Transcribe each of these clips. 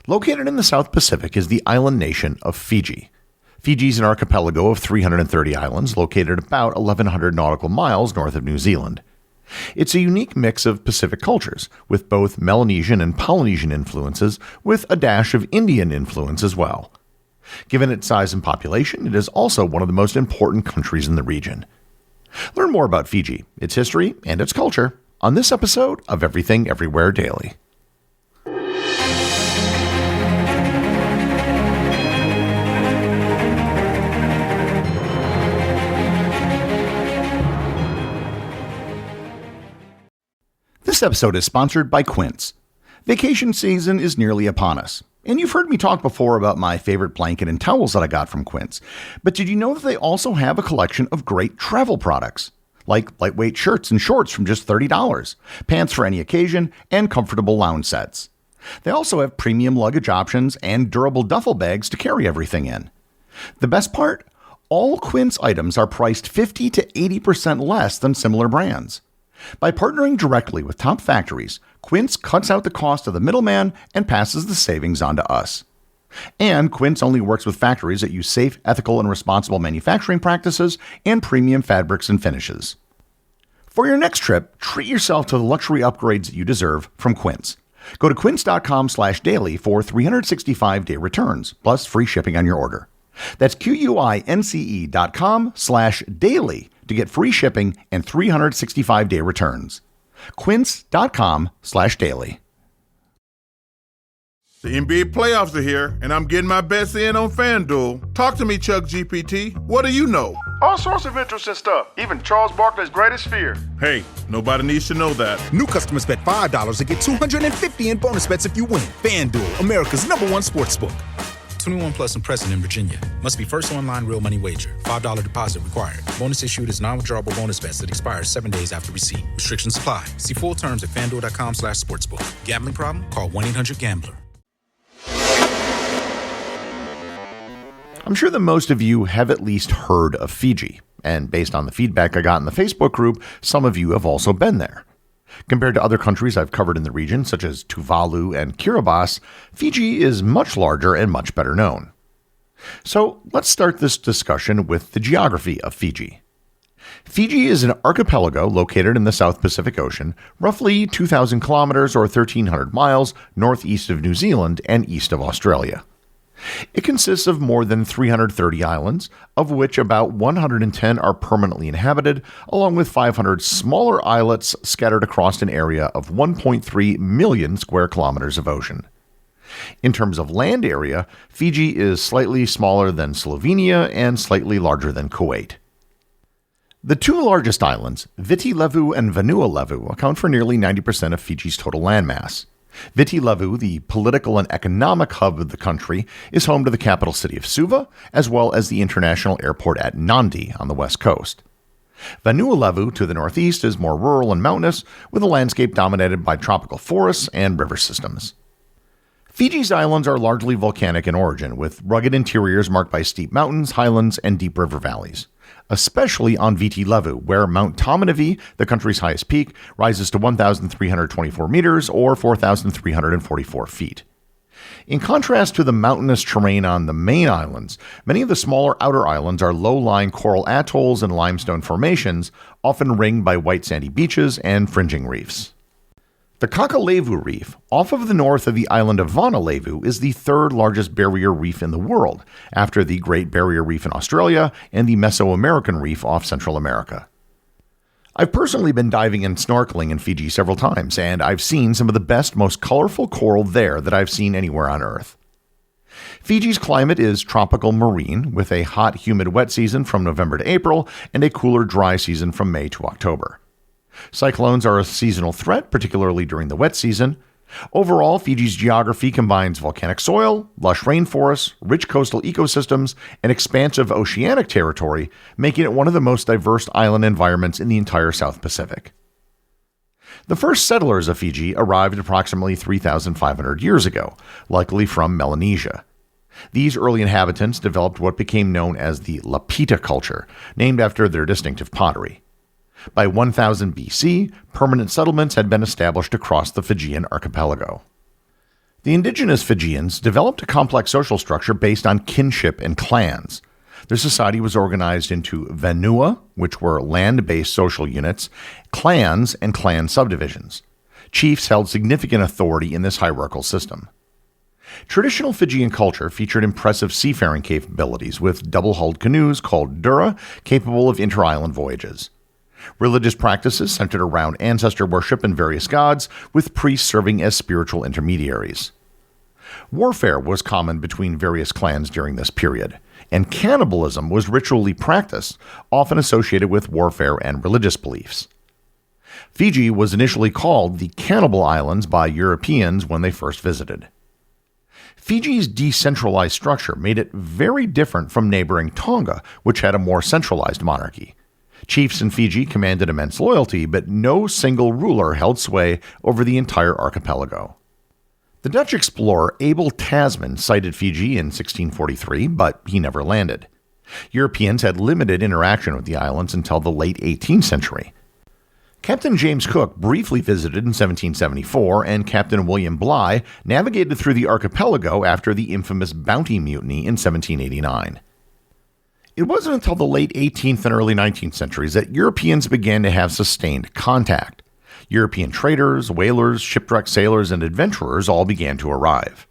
Located in the South Pacific is the island nation of Fiji. Fiji is an archipelago of 330 islands located about 1,100 nautical miles north of New Zealand. It's a unique mix of Pacific cultures, with both Melanesian and Polynesian influences, with a dash of Indian influence as well. Given its size and population, it is also one of the most important countries in the region. Learn more about Fiji, its history, and its culture on this episode of Everything Everywhere Daily. This episode is sponsored by Quince. Vacation season is nearly upon us, and you've heard me talk before about my favorite blanket and towels that I got from Quince. But did you know that they also have a collection of great travel products, like lightweight shirts and shorts from just $30, pants for any occasion, and comfortable lounge sets? They also have premium luggage options and durable duffel bags to carry everything in. The best part? All Quince items are priced 50 to 80% less than similar brands. By partnering directly with top factories, Quince cuts out the cost of the middleman and passes the savings on to us. And Quince only works with factories that use safe, ethical, and responsible manufacturing practices and premium fabrics and finishes. For your next trip, treat yourself to the luxury upgrades that you deserve from Quince. Go to quince.com/daily for 365-day returns, plus free shipping on your order. That's QUINCE.com/daily to get free shipping and 365-day returns. Quince.com/daily. The NBA playoffs are here, and I'm getting my bets in on FanDuel. Talk to me, Chuck GPT. What do you know? All sorts of interesting stuff, even Charles Barkley's greatest fear. Hey, nobody needs to know that. New customers bet $5 to get $250 in bonus bets if you win. FanDuel, America's #1 sportsbook. 21 plus and present in Virginia. Must be first online real money wager. $5 deposit required. Bonus issued as non-withdrawable bonus bets that expire 7 days after receipt. Restrictions apply. See full terms at FanDuel.com/sportsbook. Gambling problem? Call 1-800-GAMBLER. I'm sure that most of you have at least heard of Fiji, and based on the feedback I got in the Facebook group, some of you have also been there. Compared to other countries I've covered in the region, such as Tuvalu and Kiribati, Fiji is much larger and much better known. So let's start this discussion with the geography of Fiji. Fiji is an archipelago located in the South Pacific Ocean, roughly 2,000 kilometers or 1,300 miles northeast of New Zealand and east of Australia. It consists of more than 330 islands, of which about 110 are permanently inhabited, along with 500 smaller islets scattered across an area of 1.3 million square kilometers of ocean. In terms of land area, Fiji is slightly smaller than Slovenia and slightly larger than Kuwait. The two largest islands, Viti Levu and Vanua Levu, account for nearly 90% of Fiji's total landmass. Viti Levu, the political and economic hub of the country, is home to the capital city of Suva, as well as the international airport at Nadi on the west coast. Vanua Levu, to the northeast, is more rural and mountainous, with a landscape dominated by tropical forests and river systems. Fiji's islands are largely volcanic in origin, with rugged interiors marked by steep mountains, highlands, and deep river valleys. Especially on Viti Levu, where Mount Tamanavi, the country's highest peak, rises to 1,324 meters or 4,344 feet. In contrast to the mountainous terrain on the main islands, many of the smaller outer islands are low-lying coral atolls and limestone formations, often ringed by white sandy beaches and fringing reefs. The Kakalevu Reef, off of the north of the island of Vanalevu, is the third largest barrier reef in the world, after the Great Barrier Reef in Australia and the Mesoamerican Reef off Central America. I've personally been diving and snorkeling in Fiji several times, and I've seen some of the best, most colorful coral there that I've seen anywhere on Earth. Fiji's climate is tropical marine, with a hot, humid, wet season from November to April and a cooler, dry season from May to October. Cyclones are a seasonal threat, particularly during the wet season. Overall, Fiji's geography combines volcanic soil, lush rainforests, rich coastal ecosystems, and expansive oceanic territory, making it one of the most diverse island environments in the entire South Pacific. The first settlers of Fiji arrived approximately 3,500 years ago, likely from Melanesia. These early inhabitants developed what became known as the Lapita culture, named after their distinctive pottery. By 1000 BC, permanent settlements had been established across the Fijian archipelago. The indigenous Fijians developed a complex social structure based on kinship and clans. Their society was organized into vanua, which were land-based social units, clans, and clan subdivisions. Chiefs held significant authority in this hierarchical system. Traditional Fijian culture featured impressive seafaring capabilities with double-hulled canoes called dura capable of inter-island voyages. Religious practices centered around ancestor worship and various gods, with priests serving as spiritual intermediaries. Warfare was common between various clans during this period, and cannibalism was ritually practiced, often associated with warfare and religious beliefs. Fiji was initially called the Cannibal Islands by Europeans when they first visited. Fiji's decentralized structure made it very different from neighboring Tonga, which had a more centralized monarchy. Chiefs in Fiji commanded immense loyalty, but no single ruler held sway over the entire archipelago. The Dutch explorer Abel Tasman sighted Fiji in 1643, but he never landed. Europeans had limited interaction with the islands until the late 18th century. Captain James Cook briefly visited in 1774, and Captain William Bligh navigated through the archipelago after the infamous Bounty Mutiny in 1789. It wasn't until the late 18th and early 19th centuries that Europeans began to have sustained contact. European traders, whalers, shipwrecked sailors, and adventurers all began to arrive.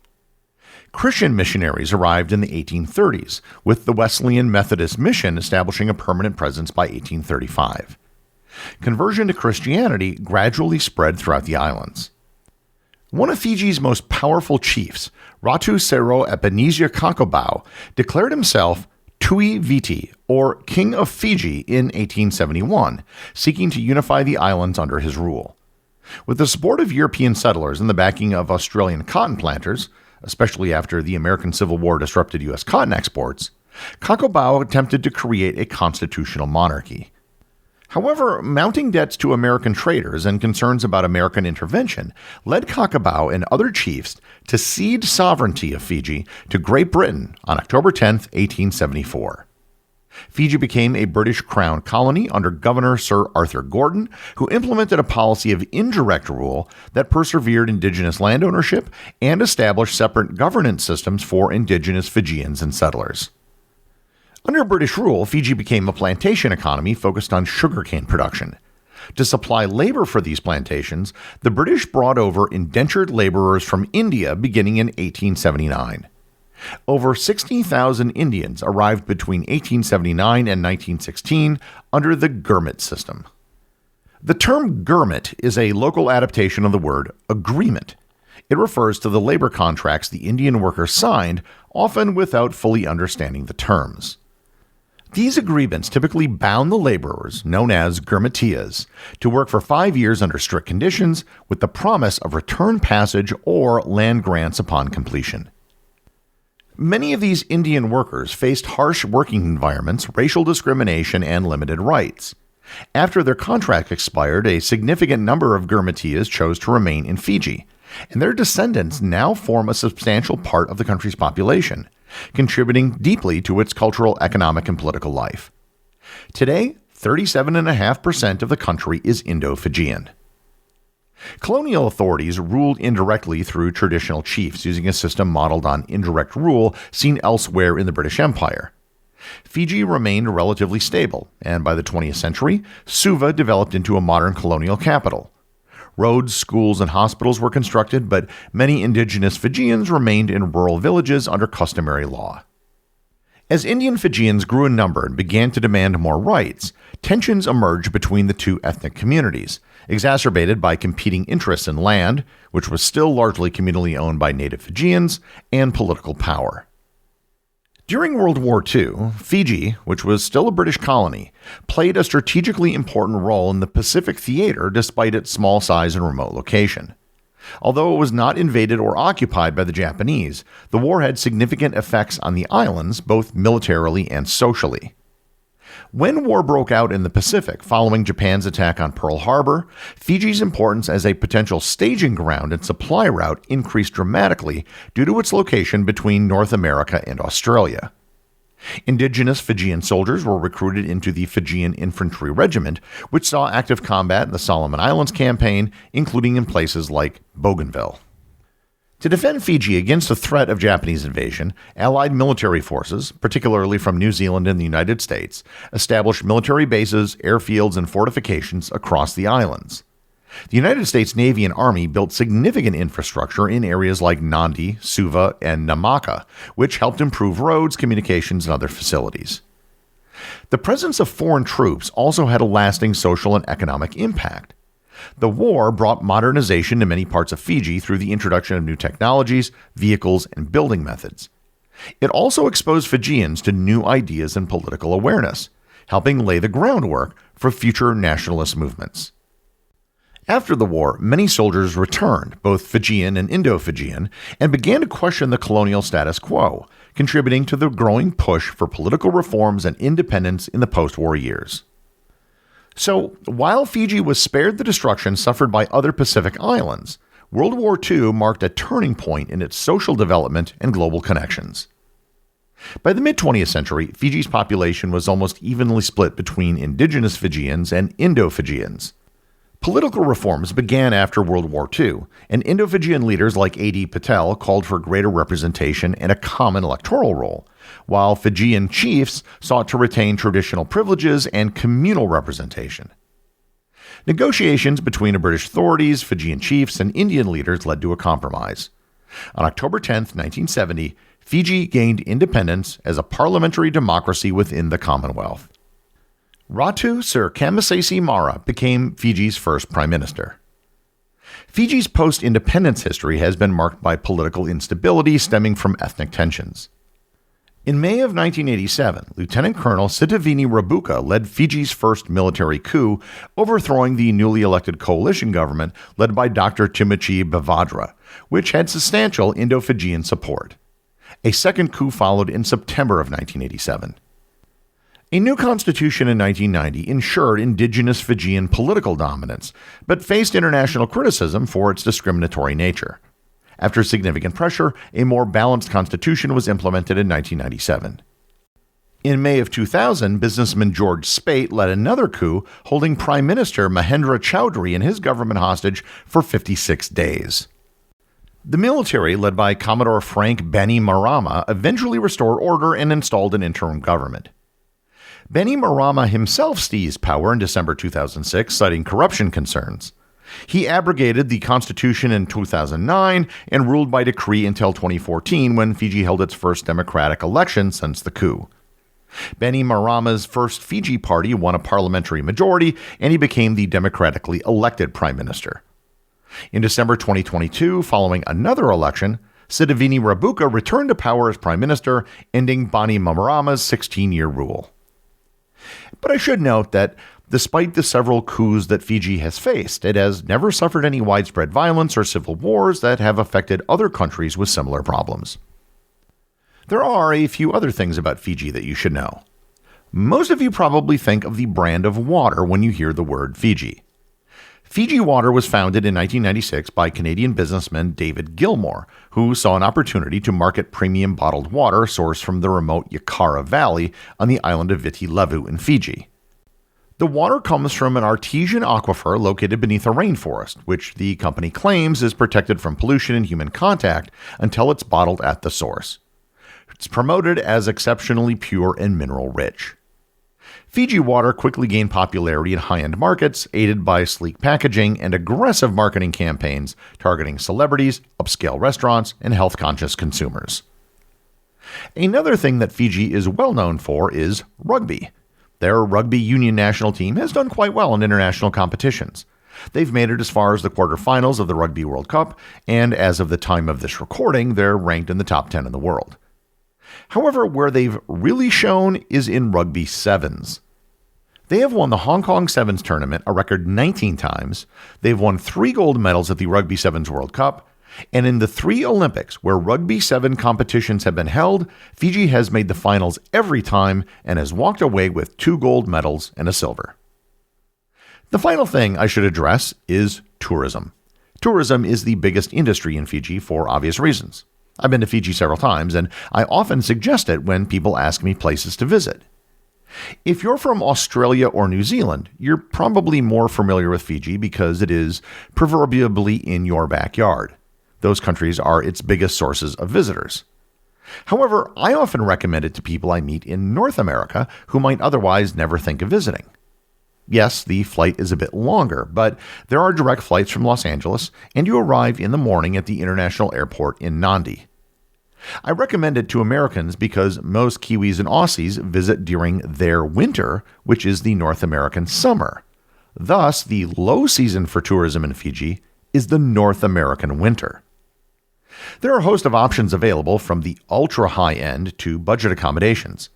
Christian missionaries arrived in the 1830s, with the Wesleyan Methodist Mission establishing a permanent presence by 1835. Conversion to Christianity gradually spread throughout the islands. One of Fiji's most powerful chiefs, Ratu Sero Ebenezer Kakobau, declared himself Tui Viti, or King of Fiji, in 1871, seeking to unify the islands under his rule. With the support of European settlers and the backing of Australian cotton planters, especially after the American Civil War disrupted U.S. cotton exports, Kakobau attempted to create a constitutional monarchy. However, mounting debts to American traders and concerns about American intervention led Kakobau and other chiefs to cede sovereignty of Fiji to Great Britain on October 10, 1874. Fiji became a British Crown colony under Governor Sir Arthur Gordon, who implemented a policy of indirect rule that persevered indigenous land ownership and established separate governance systems for indigenous Fijians and settlers. Under British rule, Fiji became a plantation economy focused on sugarcane production. To supply labor for these plantations, the British brought over indentured laborers from India beginning in 1879. Over 60,000 Indians arrived between 1879 and 1916 under the Gurmit system. The term Gurmit is a local adaptation of the word agreement. It refers to the labor contracts the Indian workers signed, often without fully understanding the terms. These agreements typically bound the laborers, known as Gurmitias, to work for 5 years under strict conditions with the promise of return passage or land grants upon completion. Many of these Indian workers faced harsh working environments, racial discrimination, and limited rights. After their contract expired, a significant number of Gurmitias chose to remain in Fiji, and their descendants now form a substantial part of the country's population, contributing deeply to its cultural, economic, and political life. Today, 37.5% of the country is Indo-Fijian. Colonial authorities ruled indirectly through traditional chiefs using a system modeled on indirect rule seen elsewhere in the British Empire. Fiji remained relatively stable, and by the 20th century, Suva developed into a modern colonial capital. Roads, schools, and hospitals were constructed, but many indigenous Fijians remained in rural villages under customary law. As Indian Fijians grew in number and began to demand more rights, tensions emerged between the two ethnic communities, exacerbated by competing interests in land, which was still largely communally owned by native Fijians, and political power. During World War II, Fiji, which was still a British colony, played a strategically important role in the Pacific theater despite its small size and remote location. Although it was not invaded or occupied by the Japanese, the war had significant effects on the islands, both militarily and socially. When war broke out in the Pacific following Japan's attack on Pearl Harbor, Fiji's importance as a potential staging ground and supply route increased dramatically due to its location between North America and Australia. Indigenous Fijian soldiers were recruited into the Fijian Infantry Regiment, which saw active combat in the Solomon Islands campaign, including in places like Bougainville. To defend Fiji against the threat of Japanese invasion, Allied military forces, particularly from New Zealand and the United States, established military bases, airfields, and fortifications across the islands. The United States Navy and Army built significant infrastructure in areas like Nandi, Suva, and Namaka, which helped improve roads, communications, and other facilities. The presence of foreign troops also had a lasting social and economic impact. The war brought modernization to many parts of Fiji through the introduction of new technologies, vehicles, and building methods. It also exposed Fijians to new ideas and political awareness, helping lay the groundwork for future nationalist movements. After the war, many soldiers returned, both Fijian and Indo-Fijian, and began to question the colonial status quo, contributing to the growing push for political reforms and independence in the post-war years. So, while Fiji was spared the destruction suffered by other Pacific islands, World War II marked a turning point in its social development and global connections. By the mid-20th century, Fiji's population was almost evenly split between indigenous Fijians and Indo-Fijians. Political reforms began after World War II, and Indo-Fijian leaders like A.D. Patel called for greater representation and a common electoral role, while Fijian chiefs sought to retain traditional privileges and communal representation. Negotiations between the British authorities, Fijian chiefs, and Indian leaders led to a compromise. On October 10, 1970, Fiji gained independence as a parliamentary democracy within the Commonwealth. Ratu Sir Kamasesi Mara became Fiji's first prime minister. Fiji's post-independence history has been marked by political instability stemming from ethnic tensions. In May of 1987, Lieutenant Colonel Sitiveni Rabuka led Fiji's first military coup, overthrowing the newly elected coalition government led by Dr. Timichi Bavadra, which had substantial Indo-Fijian support. A second coup followed in September of 1987. A new constitution in 1990 ensured indigenous Fijian political dominance, but faced international criticism for its discriminatory nature. After significant pressure, a more balanced constitution was implemented in 1997. In May of 2000, businessman George Speight led another coup, holding Prime Minister Mahendra Chowdhury and his government hostage for 56 days. The military, led by Commodore Frank Bainimarama, eventually restored order and installed an interim government. Bainimarama himself seized power in December 2006, citing corruption concerns. He abrogated the constitution in 2009 and ruled by decree until 2014, when Fiji held its first democratic election since the coup. Bainimarama's first Fiji party won a parliamentary majority, and he became the democratically elected prime minister. In December 2022, following another election, Sitiveni Rabuka returned to power as prime minister, ending Bainimarama's 16-year rule. But I should note that despite the several coups that Fiji has faced, it has never suffered any widespread violence or civil wars that have affected other countries with similar problems. There are a few other things about Fiji that you should know. Most of you probably think of the brand of water when you hear the word Fiji. Fiji Water was founded in 1996 by Canadian businessman David Gilmore, who saw an opportunity to market premium bottled water sourced from the remote Yakara Valley on the island of Viti Levu in Fiji. The water comes from an artesian aquifer located beneath a rainforest, which the company claims is protected from pollution and human contact until it's bottled at the source. It's promoted as exceptionally pure and mineral-rich. Fiji Water quickly gained popularity in high-end markets, aided by sleek packaging and aggressive marketing campaigns targeting celebrities, upscale restaurants, and health-conscious consumers. Another thing that Fiji is well known for is rugby. Their rugby union national team has done quite well in international competitions. They've made it as far as the quarterfinals of the Rugby World Cup, and as of the time of this recording, they're ranked in the top 10 in the world. However, where they've really shown is in rugby sevens. They have won the Hong Kong Sevens tournament a record 19 times, they've won 3 gold medals at the Rugby Sevens World Cup, and in the 3 Olympics where Rugby 7 competitions have been held, Fiji has made the finals every time and has walked away with 2 gold medals and a silver. The final thing I should address is tourism. Tourism is the biggest industry in Fiji for obvious reasons. I've been to Fiji several times, and I often suggest it when people ask me places to visit. If you're from Australia or New Zealand, you're probably more familiar with Fiji because it is proverbially in your backyard. Those countries are its biggest sources of visitors. However, I often recommend it to people I meet in North America who might otherwise never think of visiting. Yes, the flight is a bit longer, but there are direct flights from Los Angeles, and you arrive in the morning at the international airport in Nandi. I recommend it to Americans because most Kiwis and Aussies visit during their winter, which is the North American summer. Thus, the low season for tourism in Fiji is the North American winter. There are a host of options available from the ultra high end to budget accommodations.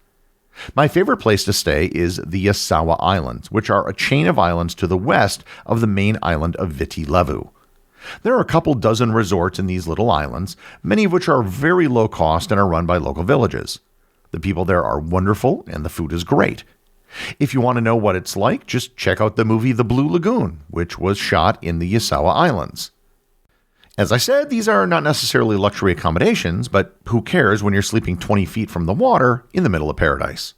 My favorite place to stay is the Yasawa Islands, which are a chain of islands to the west of the main island of Viti Levu. There are a couple dozen resorts in these little islands, many of which are very low cost and are run by local villages. The people there are wonderful and the food is great. If you want to know what it's like, just check out the movie The Blue Lagoon, which was shot in the Yasawa Islands. As I said, these are not necessarily luxury accommodations, but who cares when you're sleeping 20 feet from the water in the middle of paradise?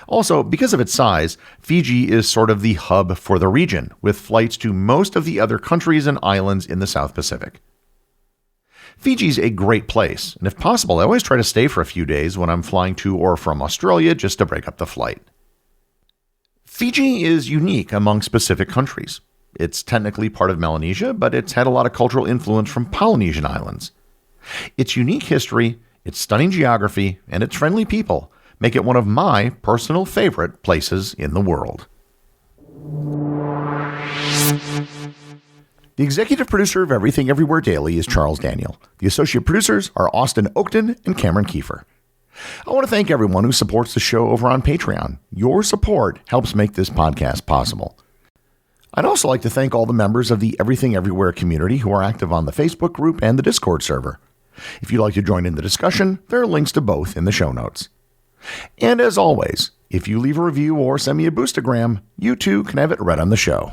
Also, because of its size, Fiji is sort of the hub for the region, with flights to most of the other countries and islands in the South Pacific. Fiji's a great place, and if possible, I always try to stay for a few days when I'm flying to or from Australia just to break up the flight. Fiji is unique among specific countries. It's technically part of Melanesia, but it's had a lot of cultural influence from Polynesian islands. Its unique history, its stunning geography, and its friendly people make it one of my personal favorite places in the world. The executive producer of Everything Everywhere Daily is Charles Daniel. The associate producers are Austin Oakton and Cameron Kiefer. I want to thank everyone who supports the show over on Patreon. Your support helps make this podcast possible. I'd also like to thank all the members of the Everything Everywhere community who are active on the Facebook group and the Discord server. If you'd like to join in the discussion, there are links to both in the show notes. And as always, if you leave a review or send me a boostagram, you too can have it read on the show.